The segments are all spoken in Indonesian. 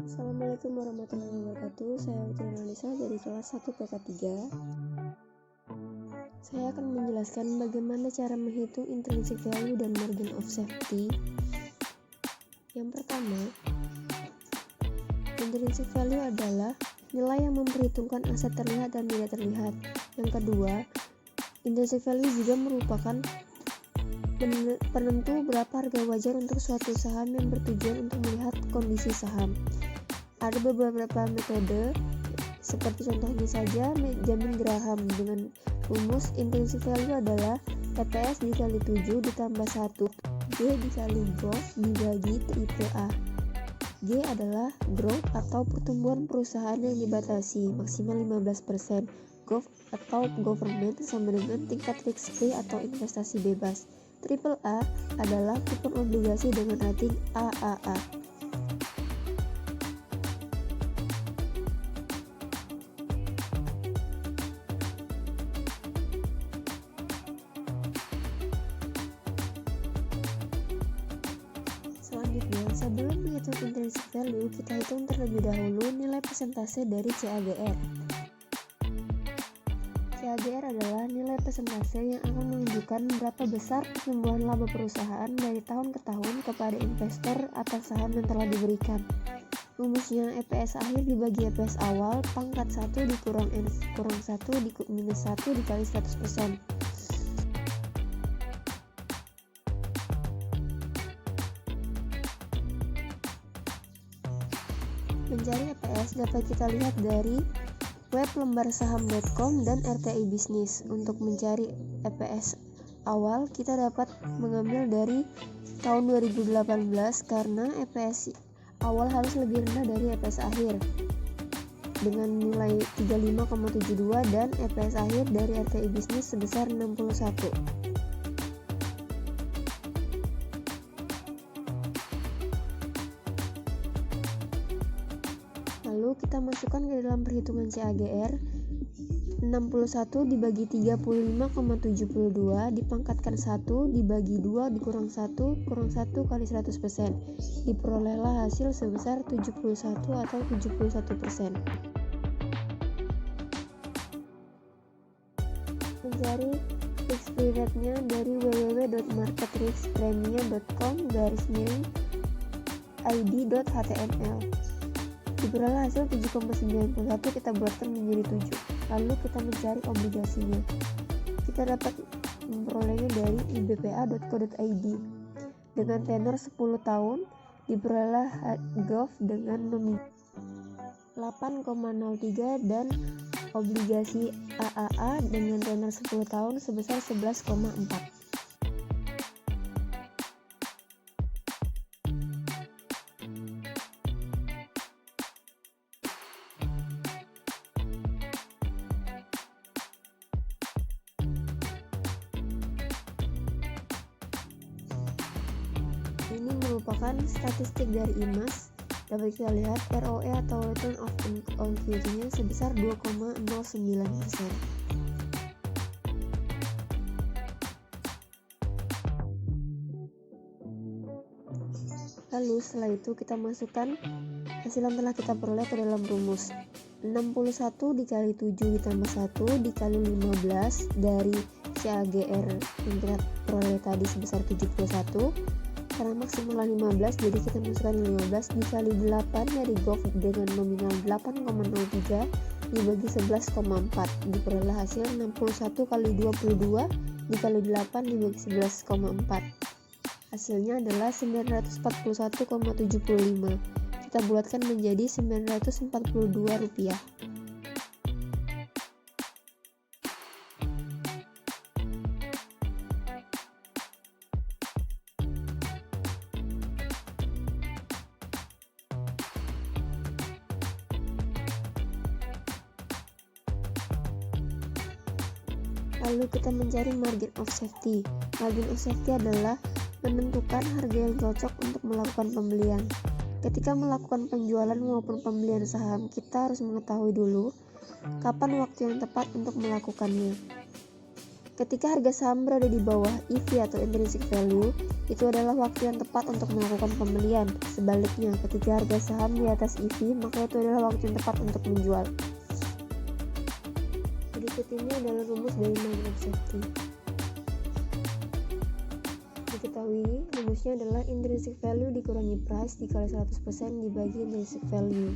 Assalamualaikum warahmatullahi wabarakatuh. Saya Putri Nalisa dari kelas 1 PK3. Saya akan menjelaskan bagaimana cara menghitung intrinsic value dan margin of safety. Yang pertama, intrinsic value adalah nilai yang memperhitungkan aset terlihat dan tidak terlihat. Yang kedua, intrinsic value juga merupakan penentu berapa harga wajar untuk suatu saham yang bertujuan untuk melihat kondisi saham. Ada beberapa metode, seperti contohnya saja Benjamin Graham dengan rumus intrinsic value adalah EPS dikali 7 ditambah 1 G dikali growth dibagi triple A. G adalah growth atau pertumbuhan perusahaan yang dibatasi maksimal 15%. Growth atau government sama dengan tingkat risk-free atau investasi bebas. Triple A adalah kupon obligasi dengan rating AAA. Selanjutnya, sebelum menghitung intrinsic value, kita hitung terlebih dahulu nilai persentase dari CAGR. CAGR adalah nilai persentase yang akan menunjukkan berapa besar pertumbuhan laba perusahaan dari tahun ke tahun kepada investor atas saham yang telah diberikan. Rumusnya EPS akhir dibagi EPS awal pangkat 1 dikurang N kurang 1 minus 1 dikali 100%. Mencari EPS dapat kita lihat dari web lembarsaham.com dan RTI Bisnis. Untuk mencari EPS awal, kita dapat mengambil dari tahun 2018 karena EPS awal harus lebih rendah dari EPS akhir dengan nilai 35,72 dan EPS akhir dari RTI Bisnis sebesar 61. Lalu kita masukkan ke dalam perhitungan CAGR 61 dibagi 35,72 dipangkatkan 1 dibagi 2 dikurang 1 kurang 1 kali 100%. Diperolehlah hasil sebesar 71 atau 71%. Mencari risk-free rate-nya dari www.marketriskpremia.com/id.html. Diperoleh hasil 7,91, kita buatkan menjadi 7. Lalu kita mencari obligasinya. Kita dapat memperolehnya dari ibpa.co.id. Dengan tenor 10 tahun, diperoleh GOV dengan nominal 8,03 dan obligasi AAA dengan tenor 10 tahun sebesar 11,4. Ini merupakan statistik dari IMAS. Dapat kita lihat ROE atau return of equity-nya sebesar 2,09%. Lalu setelah itu kita masukkan hasil yang telah kita peroleh ke dalam rumus. 61 dikali 7 ditambah 1 dikali 15 dari CAGR yang kita peroleh tadi sebesar 71. Karena maksimal 15, jadi kita masukkan 15 dikali 8 dari GOV dengan nominal 8,03 dibagi 11,4. Diperoleh hasil 61 kali 22 dikali 8 dibagi 11,4. Hasilnya adalah 941,75. Kita bulatkan menjadi 942 rupiah. Lalu kita mencari margin of safety. Margin of safety adalah menentukan harga yang cocok untuk melakukan pembelian. Ketika melakukan penjualan maupun pembelian saham, kita harus mengetahui dulu kapan waktu yang tepat untuk melakukannya. Ketika harga saham berada di bawah EV atau intrinsic value, itu adalah waktu yang tepat untuk melakukan pembelian. Sebaliknya, ketika harga saham di atas EV, maka itu adalah waktu yang tepat untuk menjual. Berikut ini adalah rumus dari margin of safety. Diketahui, rumusnya adalah intrinsic value dikurangi price dikali 100% dibagi intrinsic value.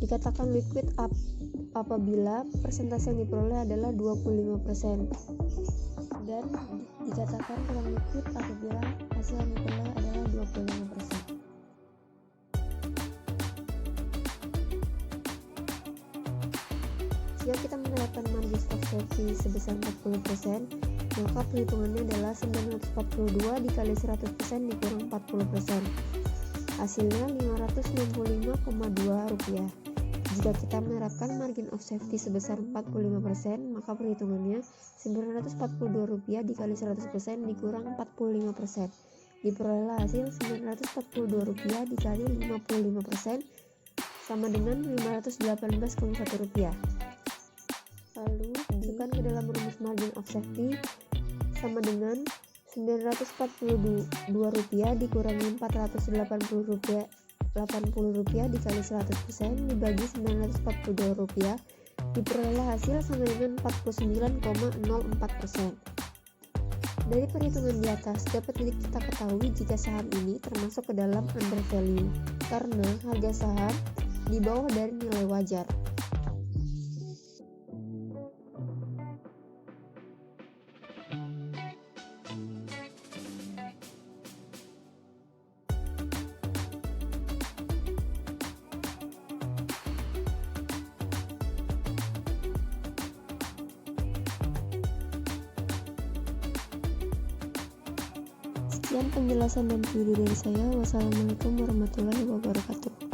Dikatakan liquid apabila persentase yang diperoleh adalah 25%, dan dikatakan kurang liquid apabila hasil yang diperoleh adalah 25%. Jika kita menerapkan margin of safety sebesar 40%, maka perhitungannya adalah 942 dikali 100% dikurang 40%. Hasilnya 565,2 rupiah. Jika kita menerapkan margin of safety sebesar 45%, maka perhitungannya 942 rupiah dikali 100% dikurang 45%. Diperoleh hasil 942 rupiah dikali 55% sama dengan 518,1 rupiah. Lalu masukkan ke dalam rumus margin of safety sama dengan 942 rupiah dikurangi 480 rupiah dikali 100% dibagi 942 rupiah, diperoleh hasil sama dengan 49,04%. Dari perhitungan di atas dapat kita ketahui jika saham ini termasuk ke dalam undervalue karena harga saham di bawah dari nilai wajar. Sekian penjelasan dan video dari saya. Wassalamualaikum warahmatullahi wabarakatuh.